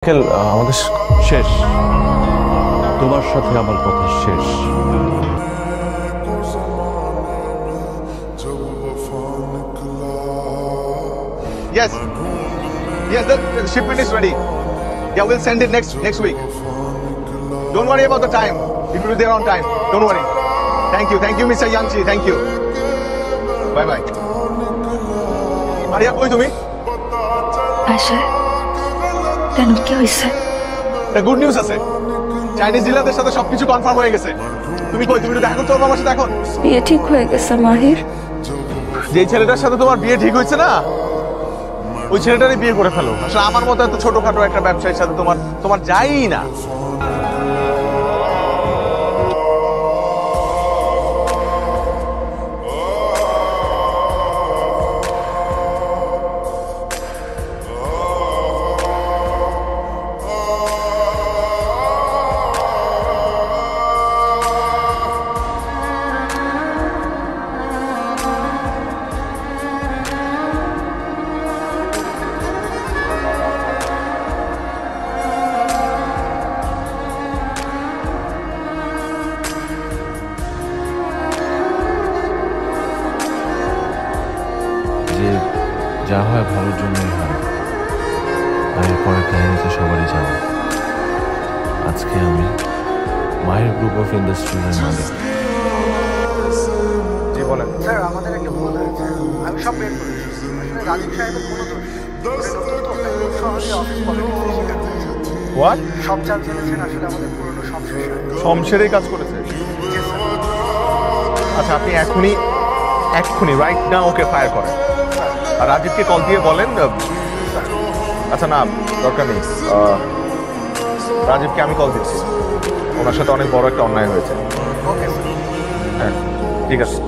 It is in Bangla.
আমাদের শেষ, তোমার সাথে আমার কথা শেষ। Yes, yes, the shipment is ready. Yeah, we'll send it next week. Don't worry about the time. It will be there on time. Don't worry. Thank you, Mr. Yangchi. Thank you. Bye bye. Maria, কই তুমি? আশা কেন কি হয়েছে? একটা গুড নিউজ আছে। চাইনিজ ডিলারদের সাথে সবকিছু কনফার্ম হয়ে গেছে। তুমি কই? তুমি দেখো তো আমার সাথে এখন। বিয়ে ঠিক হয়ে গেছে মাহির। যে ছেলেটার সাথে তোমার বিয়ে ঠিক হয়েছে না, ওই ছেলেটারই বিয়ে করে ফেলো। আসলে আমার মতো এত ছোটখাটো একটা ব্যবসায়ীর সাথে তোমার যাই না। যে যা হয় ভালোর জন্যই হয়, আর এরপরে কাহিনী তো সবারই জানে। আজকে আমি মাহির গ্রুপ অফ ইন্ডাস্ট্রিজের মালিক। জি বলেন। স্যার আমাদের একটা ভুল হয়েছে, আমি সব বের করেছি। আসলে রাজীব সাহেবের কোনো দোষ নেই। সহজে অফিস পলিটিক্স স্বীকার করেছে। হোয়াট? সব যা জেনেছেন আসলে আমাদের পুরনো সংশ্লেষ। শমশেরই কাজ করেছে। আচ্ছা, আপনি এক্ষুনি রাইট না ওকে ফায়ার করেন। আর রাজীবকে কল দিয়ে বলেন। আচ্ছা না, দরকার নেই। রাজীবকে আমি কল দিচ্ছি। ওনার সাথে অনেক বড় একটা অন্যায় হয়েছে। Okay sir. হ্যাঁ, ঠিক আছে।